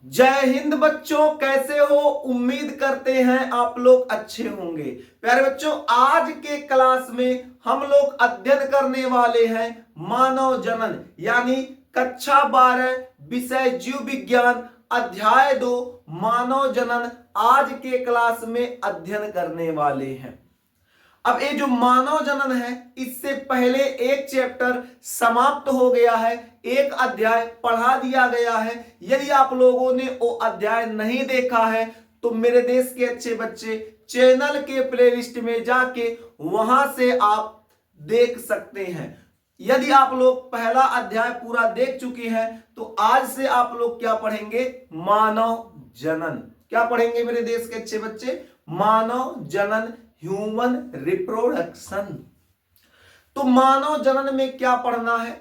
जय हिंद बच्चों, कैसे हो? उम्मीद करते हैं आप लोग अच्छे होंगे। प्यारे बच्चों, आज के क्लास में हम लोग अध्ययन करने वाले हैं मानव जनन यानी कक्षा 12 विषय जीव विज्ञान अध्याय 2 मानव जनन आज के क्लास में अध्ययन करने वाले हैं। अब ये जो मानव जनन है, इससे पहले एक चैप्टर समाप्त हो गया है, एक अध्याय पढ़ा दिया गया है। यदि आप लोगों ने वो अध्याय नहीं देखा है तो मेरे देश के अच्छे बच्चे चैनल के प्लेलिस्ट में जाके वहां से आप देख सकते हैं। यदि आप लोग पहला अध्याय पूरा देख चुके हैं तो आज से आप लोग क्या पढ़ेंगे? मानव जनन। क्या पढ़ेंगे मेरे देश के अच्छे बच्चे? मानव जनन, ह्यूमन रिप्रोडक्शन। तो मानव जनन में क्या पढ़ना है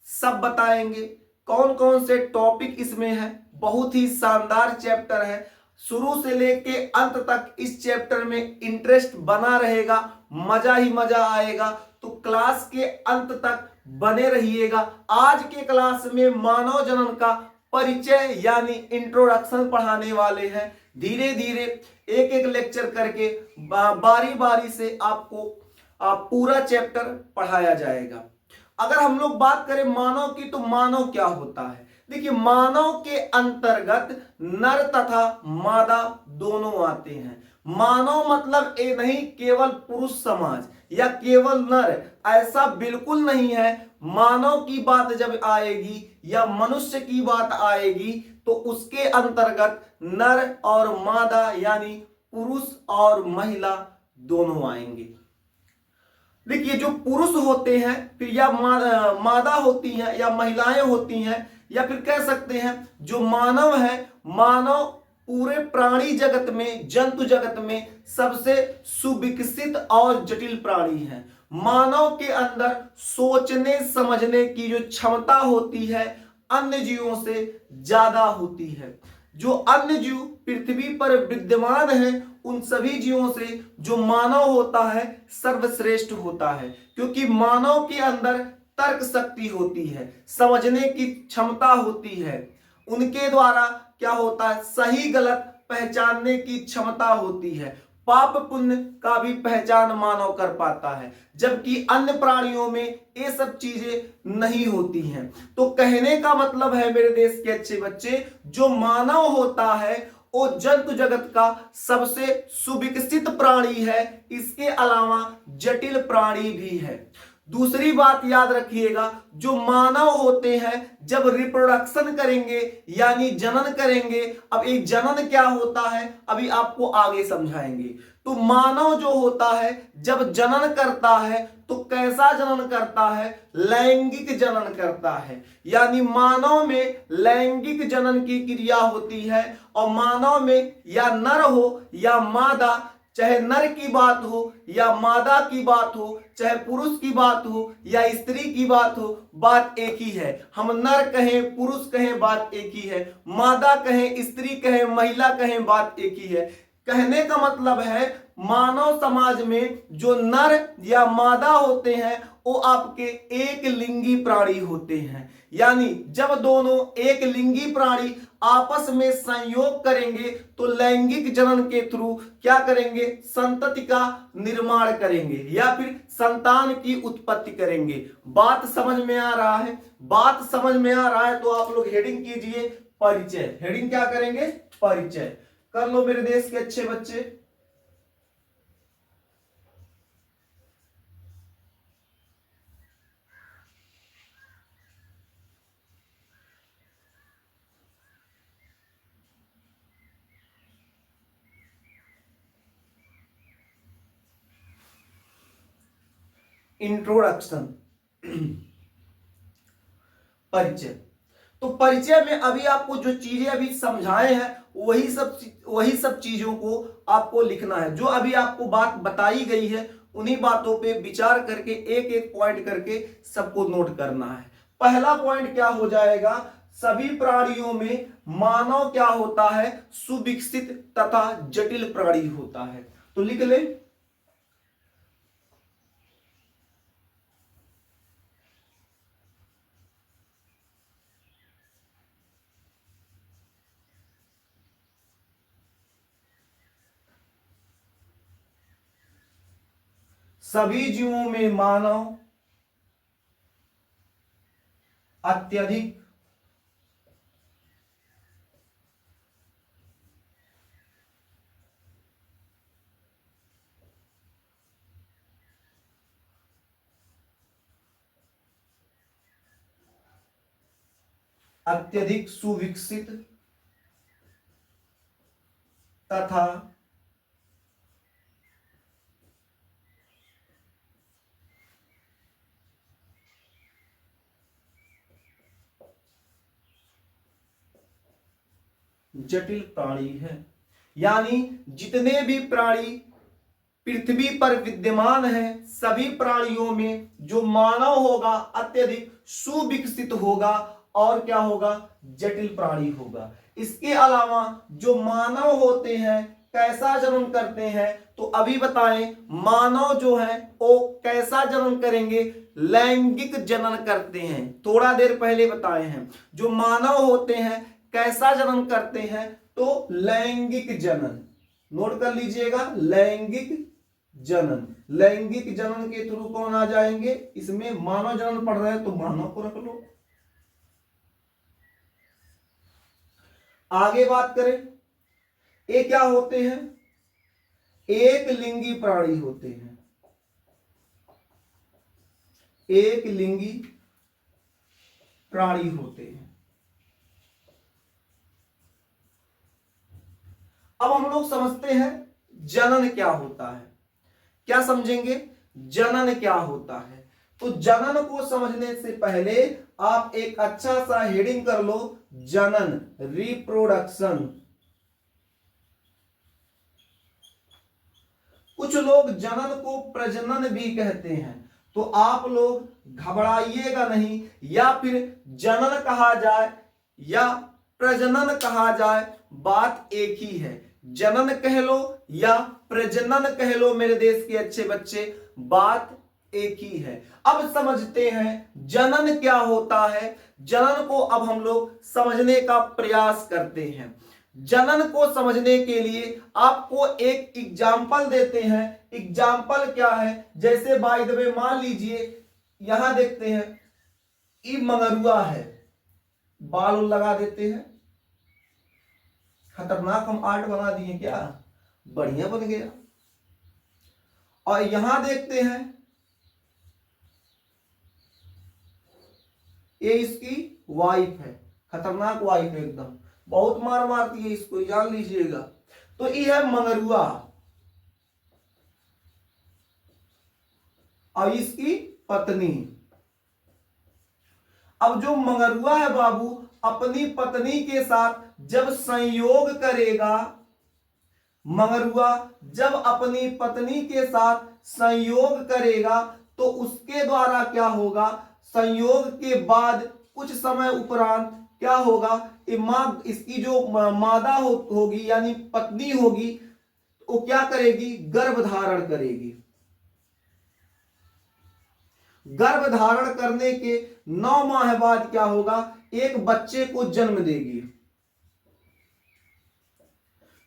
सब बताएंगे। कौन कौन से टॉपिक इसमें है, बहुत ही शानदार चैप्टर है। शुरू से लेके अंत तक इस चैप्टर में इंटरेस्ट बना रहेगा, मजा ही मजा आएगा। तो क्लास के अंत तक बने रहिएगा। आज के क्लास में मानव जनन का परिचय यानी इंट्रोडक्शन पढ़ाने वाले हैं। धीरे धीरे एक एक लेक्चर करके बारी बारी से आपको पूरा चैप्टर पढ़ाया जाएगा। अगर हम लोग बात करें मानव की, तो मानव क्या होता है? देखिए, मानव के अंतर्गत नर तथा मादा दोनों आते हैं। मानव मतलब ये नहीं केवल पुरुष समाज या केवल नर, ऐसा बिल्कुल नहीं है। मानव की बात जब आएगी या मनुष्य की बात आएगी तो उसके अंतर्गत नर और मादा यानी पुरुष और महिला दोनों आएंगे। देखिए, जो पुरुष होते हैं फिर या मादा होती हैं या महिलाएं होती हैं, या फिर कह सकते हैं जो मानव है, मानव पूरे प्राणी जगत में, जंतु जगत में सबसे सुविकसित और जटिल प्राणी है। मानव के अंदर सोचने समझने की जो क्षमता होती है अन्य जीवों से ज्यादा होती है। जो अन्य जीव पृथ्वी पर विद्यमान हैं उन सभी जीवों से जो मानव होता है सर्वश्रेष्ठ होता है, क्योंकि मानव के अंदर तर्क शक्ति होती है, समझने की क्षमता होती है। उनके द्वारा क्या होता है, सही गलत पहचानने की क्षमता होती है। पाप पुण्य का भी पहचान मानव कर पाता है, जबकि अन्य प्राणियों में ये सब चीजें नहीं होती हैं। तो कहने का मतलब है मेरे देश के अच्छे बच्चे, जो मानव होता है वो जंतु जगत का सबसे सुविकसित प्राणी है, इसके अलावा जटिल प्राणी भी है। दूसरी बात याद रखिएगा, जो मानव होते हैं जब रिप्रोडक्शन करेंगे यानी जनन करेंगे। अब एक जनन क्या होता है अभी आपको आगे समझाएंगे। तो मानव जो होता है जब जनन करता है तो कैसा जनन करता है? लैंगिक जनन करता है, यानी मानव में लैंगिक जनन की क्रिया होती है। और मानव में या नर हो या मादा, चाहे नर की बात हो या मादा की बात हो, चाहे पुरुष की बात हो या स्त्री की बात हो, बात एक ही है। हम नर कहें पुरुष कहें बात एक ही है, मादा कहें स्त्री कहें महिला कहें बात एक ही है। कहने का मतलब है मानव समाज में जो नर या मादा होते हैं वो आपके एक लिंगी प्राणी होते हैं। यानी जब दोनों एक लिंगी प्राणी आपस में संयोग करेंगे तो लैंगिक जनन के थ्रू क्या करेंगे? संतति का निर्माण करेंगे या फिर संतान की उत्पत्ति करेंगे। बात समझ में आ रहा है? बात समझ में आ रहा है तो आप लोग हेडिंग कीजिए परिचय। हेडिंग क्या करेंगे? परिचय कर लो मेरे देश के अच्छे बच्चे। इंट्रोडक्शन, परिचय। तो परिचय में अभी आपको जो चीजें अभी समझाए हैं वही सब चीजों को आपको लिखना है। जो अभी आपको बात बताई गई है उन्हीं बातों पे विचार करके एक एक पॉइंट करके सबको नोट करना है। पहला पॉइंट क्या हो जाएगा? सभी प्राणियों में मानव क्या होता है? सुविकसित तथा जटिल प्राणी होता है। तो लिख ले, सभी जीवों में मानव अत्यधिक सुविकसित तथा जटिल प्राणी है। यानी जितने भी प्राणी पृथ्वी पर विद्यमान है, सभी प्राणियों में जो मानव होगा अत्यधिक सुविकसित होगा और क्या होगा, जटिल प्राणी होगा। इसके अलावा जो मानव होते हैं कैसा जन्म करते हैं, तो अभी बताएं मानव जो है वो कैसा जन्म करेंगे, लैंगिक जनन करते हैं। थोड़ा देर पहले बताए हैं जो मानव होते हैं कैसा जन्म करते हैं, तो लैंगिक जनन। नोट कर लीजिएगा, लैंगिक जनन। लैंगिक जनन के थ्रू कौन आ जाएंगे, इसमें मानव जनन पढ़ रहे हैं तो मानव को रख लो। आगे बात करें, ये क्या होते हैं, एक लिंगी प्राणी होते हैं। एक लिंगी प्राणी होते हैं। अब हम लोग समझते हैं जनन क्या होता है। क्या समझेंगे, जनन क्या होता है। तो जनन को समझने से पहले आप एक अच्छा सा हेडिंग कर लो, जनन, रिप्रोडक्शन। कुछ लोग जनन को प्रजनन भी कहते हैं, तो आप लोग घबराइएगा नहीं, या फिर जनन कहा जाए या प्रजनन कहा जाए, बात एक ही है। जनन कह लो या प्रजनन कह लो मेरे देश के अच्छे बच्चे, बात एक ही है। अब समझते हैं जनन क्या होता है। जनन को अब हम लोग समझने का प्रयास करते हैं। जनन को समझने के लिए आपको एक एग्जाम्पल देते हैं। एग्जाम्पल क्या है, जैसे बाय द वे मान लीजिए यहां देखते हैं ये मंगरुआ है, बाल लगा देते हैं, खतरनाक हम आर्ट बना दिए, क्या बढ़िया बन गया। और यहां देखते हैं ये इसकी वाइफ है, खतरनाक वाइफ है एकदम, बहुत मार मारती है इसको, जान लीजिएगा। तो ये है मंगरुआ और इसकी पत्नी। अब जो मंगरुआ है बाबू अपनी पत्नी के साथ जब संयोग करेगा, मंगरुआ जब अपनी पत्नी के साथ संयोग करेगा तो उसके द्वारा क्या होगा, संयोग के बाद कुछ समय उपरांत क्या होगा, इसकी जो मादा होगी यानी पत्नी होगी, वो क्या करेगी, गर्भ धारण करेगी। गर्भ धारण करने के 9 माह बाद क्या होगा, एक बच्चे को जन्म देगी।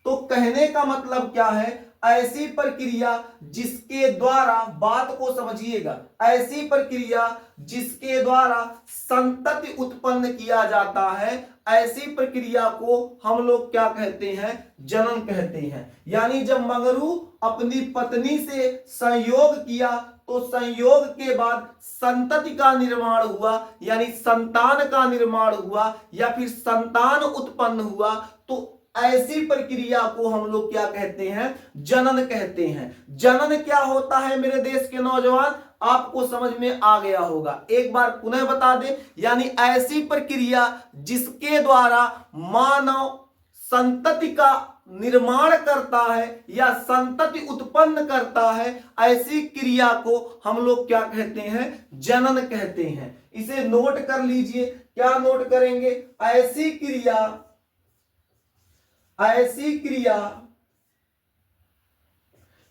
तो कहने का मतलब क्या है, ऐसी प्रक्रिया जिसके द्वारा, बात को समझिएगा, ऐसी प्रक्रिया जिसके द्वारा संतति उत्पन्न किया जाता है, ऐसी प्रक्रिया को हम लोग क्या कहते हैं, जनन कहते हैं। यानी जब मंगरू अपनी पत्नी से संयोग किया तो संयोग के बाद संतति का निर्माण हुआ, यानी संतान का निर्माण हुआ या फिर संतान उत्पन्न हुआ, तो ऐसी प्रक्रिया को हम लोग क्या कहते हैं, जनन कहते हैं। जनन क्या होता है मेरे देश के नौजवान, आपको समझ में आ गया होगा, एक बार पुनः बता दें। यानी ऐसी प्रक्रिया जिसके द्वारा मानव संतति का निर्माण करता है या संतति उत्पन्न करता है, ऐसी क्रिया को हम लोग क्या कहते हैं, जनन कहते हैं। इसे नोट कर लीजिए, क्या नोट करेंगे, ऐसी क्रिया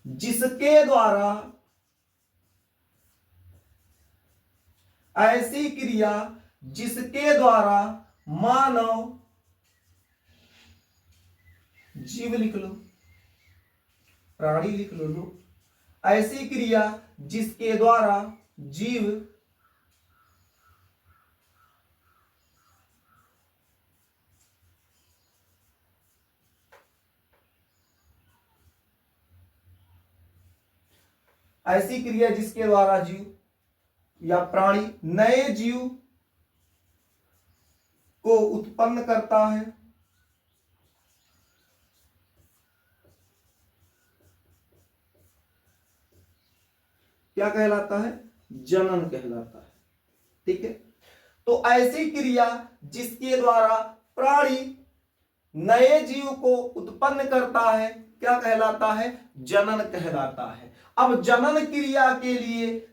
जिसके द्वारा, ऐसी क्रिया जिसके द्वारा मानव, जीव लिख लो, प्राणी लिख लो, ऐसी क्रिया जिसके द्वारा जीव ऐसी क्रिया जिसके द्वारा जीव या प्राणी नए जीव को उत्पन्न करता है, क्या कहलाता है? जनन कहलाता है। ठीक है, तो ऐसी क्रिया जिसके द्वारा प्राणी नए जीव को उत्पन्न करता है क्या कहलाता है? जनन कहलाता है। अब जनन क्रिया के लिए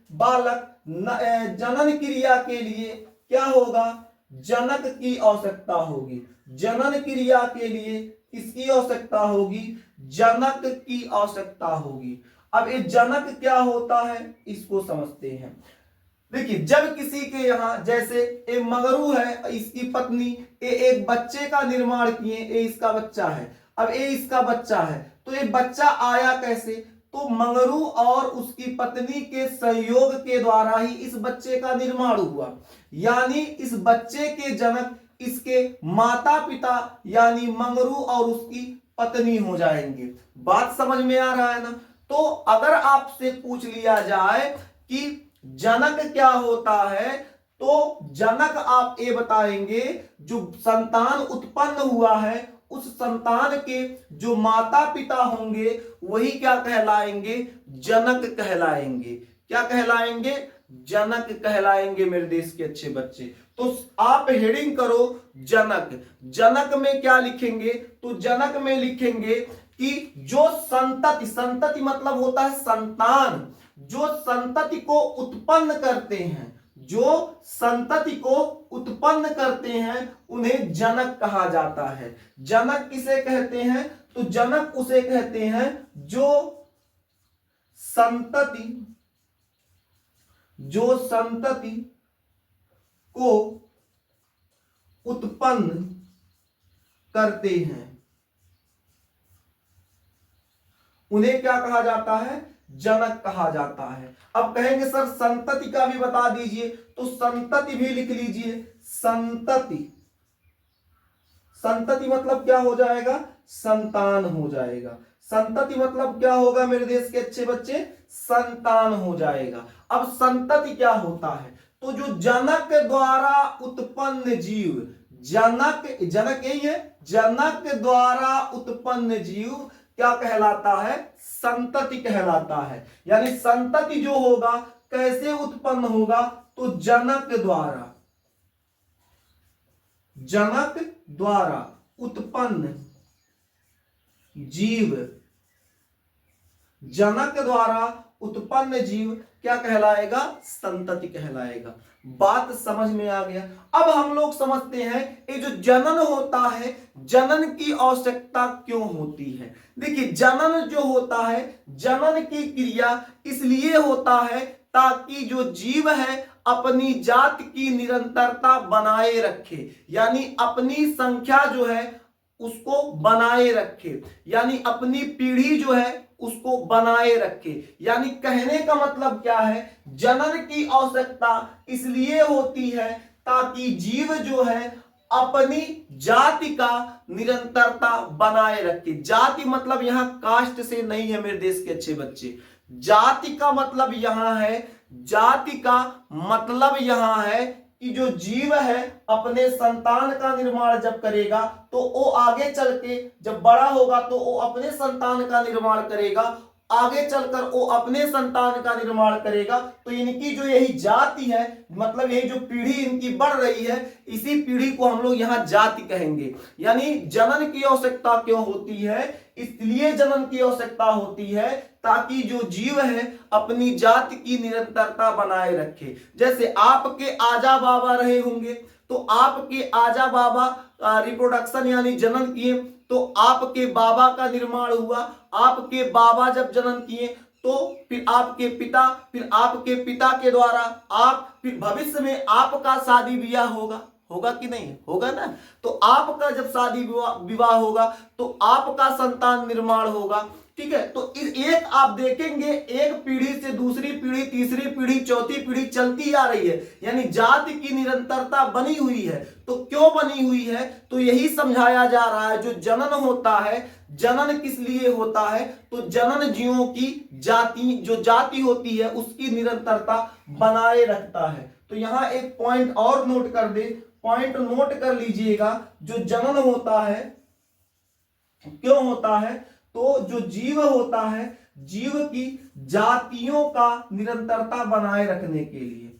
जनन क्रिया के लिए क्या होगा? जनक की आवश्यकता होगी। जनन क्रिया के लिए किसकी आवश्यकता होगी? जनक की आवश्यकता होगी। अब ये जनक क्या होता है इसको समझते हैं। देखिए, जब किसी के यहाँ जैसे एक मगरू है, इसकी पत्नी ये एक बच्चे का निर्माण किए, ये इसका बच्चा है, अब ये इसका बच्चा है, तो ये बच्चा आया कैसे? तो मंगरू और उसकी पत्नी के सहयोग के द्वारा ही इस बच्चे का निर्माण हुआ। यानी इस बच्चे के जनक इसके माता पिता यानी मंगरू और उसकी पत्नी हो जाएंगे। बात समझ में आ रहा है ना? तो अगर आपसे पूछ लिया जाए कि जनक क्या होता है, तो जनक आप ये बताएंगे जो संतान उत्पन्न हुआ है उस संतान के जो माता पिता होंगे वही क्या कहलाएंगे? जनक कहलाएंगे। क्या कहलाएंगे? जनक कहलाएंगे मेरे देश के अच्छे बच्चे। तो आप हेडिंग करो जनक। जनक में क्या लिखेंगे? तो जनक में लिखेंगे कि जो संतति, संतति मतलब होता है संतान, जो संतति को उत्पन्न करते हैं, जो संतति को उत्पन्न करते हैं उन्हें जनक कहा जाता है। जनक किसे कहते हैं? तो जनक उसे कहते हैं जो संतति को उत्पन्न करते हैं उन्हें क्या कहा जाता है? जनक कहा जाता है। अब कहेंगे सर संतति का भी बता दीजिए, तो संतति भी लिख लीजिए। संतति, संतति मतलब क्या हो जाएगा? संतान हो जाएगा। संतति मतलब क्या होगा मेरे देश के अच्छे बच्चे? संतान हो जाएगा। अब संतति क्या होता है? तो जो जनक द्वारा उत्पन्न जीव, जनक, जनक यही है, जनक द्वारा उत्पन्न जीव क्या कहलाता है? संतति कहलाता है। यानी संतति जो होगा कैसे उत्पन्न होगा? तो जनक द्वारा, जनक द्वारा उत्पन्न जीव, जनक द्वारा उत्पन्न जीव क्या कहलाएगा? संतति कहलाएगा। बात समझ में आ गया? अब हम लोग समझते हैं ये जो जनन होता है, जनन की आवश्यकता क्यों होती है? देखिए, जनन जो होता है, जनन की क्रिया इसलिए होता है ताकि जो जीव है अपनी जाति की निरंतरता बनाए रखे, यानी अपनी संख्या जो है उसको बनाए रखे, यानी अपनी पीढ़ी जो है उसको बनाए रखे। यानी कहने का मतलब क्या है? जनन की आवश्यकता इसलिए होती है ताकि जीव जो है अपनी जाति का निरंतरता बनाए रखे। जाति मतलब यहां कास्ट से नहीं है मेरे देश के अच्छे बच्चे। जाति का मतलब यहां है, जाति का मतलब यहां है कि जो जीव है अपने संतान का निर्माण जब करेगा तो वो आगे चल के जब बड़ा होगा तो वो अपने संतान का निर्माण करेगा, आगे चलकर वो अपने संतान का निर्माण करेगा। तो इनकी जो यही जाति है, मतलब यही जो पीढ़ी इनकी बढ़ रही है, इसी पीढ़ी को हम लोग यहाँ जाति कहेंगे। यानी जनन की आवश्यकता क्यों होती है? इसलिए जनन की आवश्यकता होती है ताकि जो जीव है अपनी जाति की निरंतरता बनाए रखे। जैसे आपके आजा बाबा रहे होंगे, तो आपके आजा बाबा रिप्रोडक्शन यानी जनन किए, तो आपके बाबा का निर्माण हुआ। आपके बाबा जब जन्म किए तो फिर आपके पिता, फिर आपके पिता के द्वारा आप, फिर भविष्य में आपका शादी ब्याह होगा, होगा कि नहीं? होगा ना। तो आपका जब शादी विवाह होगा तो आपका संतान निर्माण होगा। ठीक है, तो एक आप देखेंगे एक पीढ़ी से दूसरी पीढ़ी, तीसरी पीढ़ी, चौथी पीढ़ी चलती आ रही है, यानी जाति की निरंतरता बनी हुई है। तो क्यों बनी हुई है? तो यही समझाया जा रहा है, जो जनन होता है, जनन किस लिए होता है? तो जनन जीवों की जाति, जो जाति होती है उसकी निरंतरता बनाए रखता है। तो यहां एक पॉइंट और नोट कर दे, पॉइंट नोट कर लीजिएगा, जो जनन होता है क्यों होता है? तो जो जीव होता है, जीव की जातियों का निरंतरता बनाए रखने के लिए।